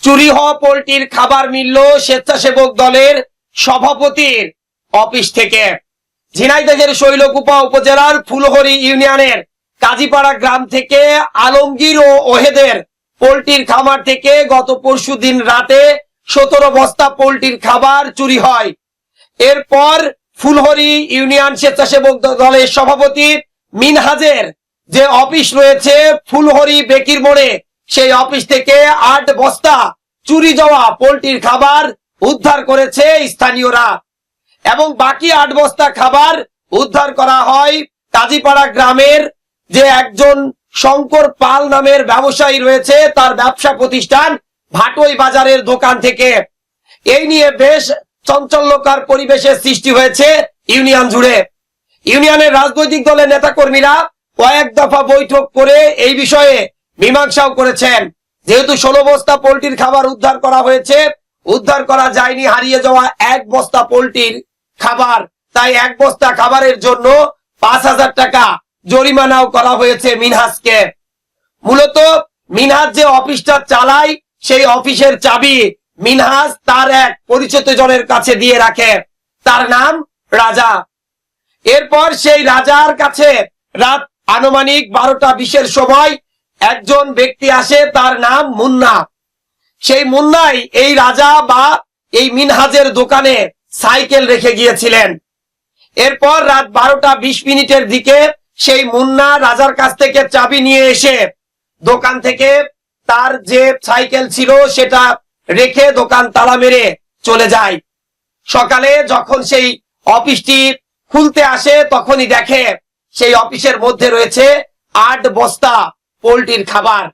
চুরি হওয়া পোল্ট্রির খাবার মিলল স্বেচ্ছাসেবক দলের সভাপতির অফিস থেকে। ঝিনাইদহের শৈলকুপা উপজেলার ফুলহরি ইউনিয়নের কাজীপাড়া গ্রাম থেকে আলমগীর ও ওহেদের পোল্ট্রির খামার থেকে গত পরশুদিন রাতে 17 বস্তা পোল্ট্রির খাবার চুরি হয়। এরপর ফুলহরি ইউনিয়ন স্বেচ্ছাসেবক দলের সভাপতি মিনহাজের যে অফিস রয়েছে ফুলহরি বেকির মোড়ে, সেই অফিস থেকে 8 বস্তা চুরি যাওয়া পোল্ট্রির খাবার উদ্ধার করেছে স্থানীয়রা এবং বাকি 8 বস্তা খাবার উদ্ধার করা হয় কাজীপাড়া গ্রামের যে একজন শঙ্কর পাল নামের ব্যবসায়ী রয়েছে তার ব্যবসা প্রতিষ্ঠান ভাটই বাজারের দোকান থেকে। এই নিয়ে বেশ চাঞ্চল্যকর পরিবেশের সৃষ্টি হয়েছে ইউনিয়ন জুড়ে। ইউনিয়নের রাজনৈতিক দলের নেতাকর্মীরা কয়েক দফা বৈঠক করে এই বিষয়ে মীমাংসাও করেছেন। যেহেতু 16 বস্তা পোল্ট্রির খাবার উদ্ধার করা হয়েছে, উদ্ধার করা যায়নি হারিয়ে যাওয়া 1 বস্তা পোল্ট্রির খাবার, তাই 1 বস্তা খাবারের জন্য 5000 টাকা জরিমানাও করা হয়েছে মিনহাজকে। মূলত মিনহাজ যে অফিসটা চালায় সেই অফিসের চাবি মিনহাজ তার এক পরিচিত জনের কাছে দিয়ে রাখে, তার নাম রাজা। এরপর সেই রাজার কাছে রাত আনুমানিক 12টা 20-এর সময় একজন ব্যক্তি আসে, তার নাম মুন্না। সেই মুন্নাই এই রাজা বা এই মিনহাজের দোকানে সাইকেল রেখে গিয়েছিলেন। এরপর রাত 12টা 20 দিকে সেই মুন্না রাজার কাছ থেকে চাবি নিয়ে এসে দোকান থেকে তার যে সাইকেল ছিল সেটা রেখে দোকান তালা মেরে চলে যায়। সকালে যখন সেই অফিসটি খুলতে আসে তখনই দেখে সেই অফিসের মধ্যে রয়েছে 8 বস্তা পোল্ট্রির খাবার।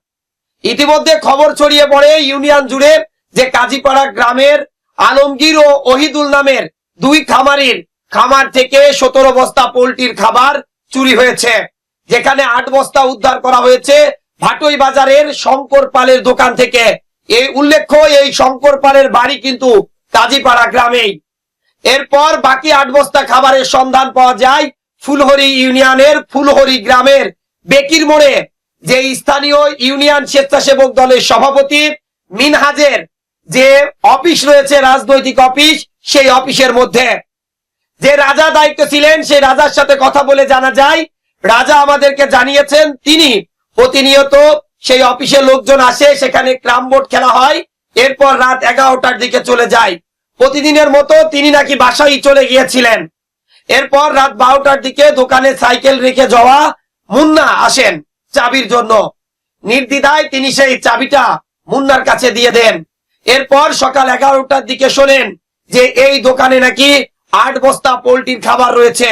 ইতিমধ্যে খবর ছড়িয়ে পড়ে ইউনিয়ন জুড়ে যে কাজীপাড়া গ্রামের আলমগীর ও ওহিদুল নামের 2 খামারির খামার থেকে 17 বস্তা পোল্ট্রির খাবার চুরি হয়েছে, যেখানে 8 বস্তা উদ্ধার করা হয়েছে ভাটই বাজারের শঙ্কর পালের দোকান থেকে। এই উল্লেখ্য এই শঙ্কর পালের বাড়ি কিন্তু কাজীপাড়া গ্রামেই। এরপর বাকি 8 বস্তা খাবারের সন্ধান পাওয়া যায় ফুলহরি ইউনিয়নের ফুলহরি গ্রামের বেকির মোড়ে যে স্থানীয় ইউনিয়ন স্বেচ্ছাসেবক দলের সভাপতি মিনহাজের যে অফিস রয়েছে রাজনৈতিক অফিস, সেই অফিসের মধ্যে। যে রাজা দায়িত্ব ছিলেন সেই রাজার সাথে কথা বলে জানা যায়, রাজা আমাদেরকে জানিয়েছেন তিনি প্রতিনিয়ত সেই অফিসে লোকজন আসে, সেখানে ক্যারাম বোর্ড খেলা হয়, এরপর রাত 11টার দিকে চলে যায়। প্রতিদিনের মতো তিনি নাকি বাসায় চলে গিয়েছিলেন। এরপর রাত 12টার দিকে দোকানে সাইকেল রেখে যাওয়া মুন্না আসেন চাবির জন্য। নির্দ্বিধায় তিনি সেই চাবিটা মুন্নার কাছে দিয়ে দেন। এরপর সকাল 11টার দিকে শোনেন যে এই দোকানে নাকি 8 বস্তা পোল্ট্রির খাবার রয়েছে।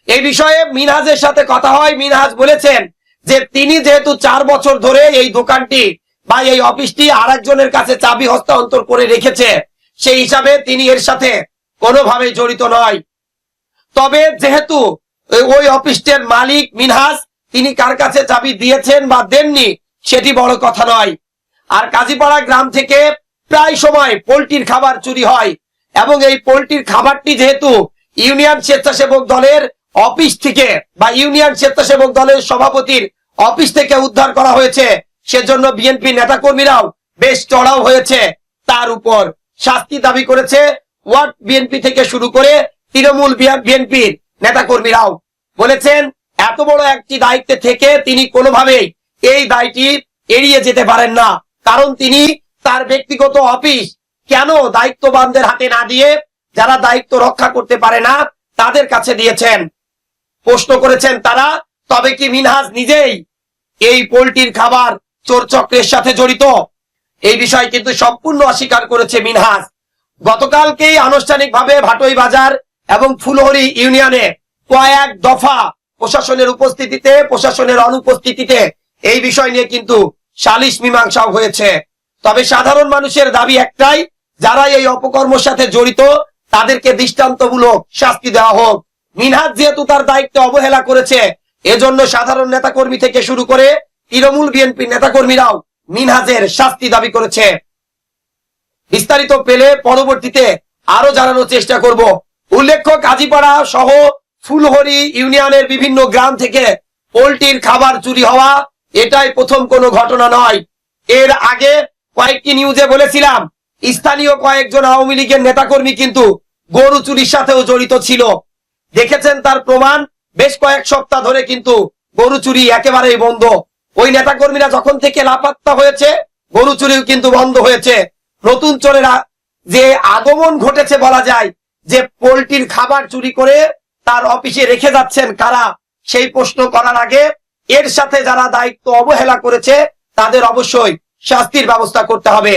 এই বিষয়ে মিনহাজের সাথে কথা হয়। মিনহাজ বলেছেন যে তিনি যেহেতু 4 বছর ধরে এই দোকানটি বা এই অফিসটি আরেকজনের কাছে চাবি হস্তান্তর করে রেখেছে, সেই হিসাবে তিনি এর সাথে কোনোভাবে জড়িত নয়। তবে যেহেতু ওই অফিসটির মালিক মিনহাজ, তিনি কার কাছে চাবি দিয়েছেন বা দেননি সেটি বড় কথা নয়। আর কাজীপাড়া গ্রাম থেকে প্রায় সময় পোল্ট্রির খাবার চুরি হয় এবং এই পোল্ট্রির খাবারটি যেহেতু ইউনিয়ন স্বেচ্ছাসেবক দলের অফিস থেকে বা ইউনিয়ন স্বেচ্ছাসেবক দলের সভাপতির অফিস থেকে উদ্ধার করা হয়েছে, সেজন্য বিএনপি নেতাকর্মীরাও বেশ চড়াও হয়েছে। তার উপর শাস্তি দাবি করেছে ওয়ার্ড বিএনপি থেকে শুরু করে তৃণমূল বিএনপির নেতাকর্মীরাও। বলেছেন এত বড় একটি দায়িত্বে থেকে তিনি কোনোভাবেই এই দায়টি এড়িয়ে যেতে পারেন না, কারণ তিনি তার ব্যক্তিগত অফিস কেন দায়িত্ববানদের হাতে না দিয়ে যারা দায়িত্ব রক্ষা করতে পারে না তাদের কাছে দিয়েছেন। প্রশ্ন করেছেন তারা, তবে কি মিনহাজ নিজেই এই পোল্ট্রির খাবার চোর চক্রের সাথে জড়িত? এই বিষয় কিন্তু সম্পূর্ণ অস্বীকার করেছে মিনহাজ। গতকালকেই আনুষ্ঠানিকভাবে ভাটই বাজার এবং ফুলহরি ইউনিয়নে কয়েক দফা প্রশাসনের উপস্থিতিতে প্রশাসনের অনুপস্থিতিতে এই বিষয় নিয়ে কিন্তু সালিশ মীমাংসাও হয়েছে। তবে সাধারণ মানুষের দাবি একটাই, যারা এই অপকর্মের সাথে জড়িত তাদেরকে দৃষ্টান্তমূলক শাস্তি দেওয়া হোক। মিনহাজ যেহেতু তার দায়িত্ব অবহেলা করেছে, এজন্য সাধারণ নেতাকর্মী থেকে শুরু করে তৃণমূল বিএনপি নেতাকর্মীরাও মিনহাজের শাস্তি দাবি করেছে। বিস্তারিত পেলে পরবর্তীতে আরো জানানোর চেষ্টা করব। উল্লেখ্য কাজীপাড়া সহ ফুলহরি ইউনিয়নের বিভিন্ন গ্রাম থেকে পোল্ট্রির খাবার চুরি হওয়া এটাই প্রথম কোনো ঘটনা নয়। এর আগে কয়েকটি নিউজে বলেছিলাম স্থানীয় কয়েকজন আওয়ামী লীগের নেতাকর্মী কিন্তু গরু চুরির সাথেও জড়িত ছিল। দেখেছেন তার প্রমাণ, বেশ কয়েক সপ্তাহ ধরে কিন্তু গরু চুরি একেবারেই বন্ধ। ওই নেতাকর্মীরা যখন থেকে লাপাত্তা হয়েছে, গরু চুরিও কিন্তু বন্ধ হয়েছে। নতুন চোরেরা যে আগমন ঘটেছে বলা যায়, যে পোল্ট্রির খাবার চুরি করে তার অফিসে রেখে যাচ্ছেন কারা, সেই প্রশ্ন করার আগে এর সাথে যারা দায়িত্ব অবহেলা করেছে তাদের অবশ্যই শাস্তির ব্যবস্থা করতে হবে।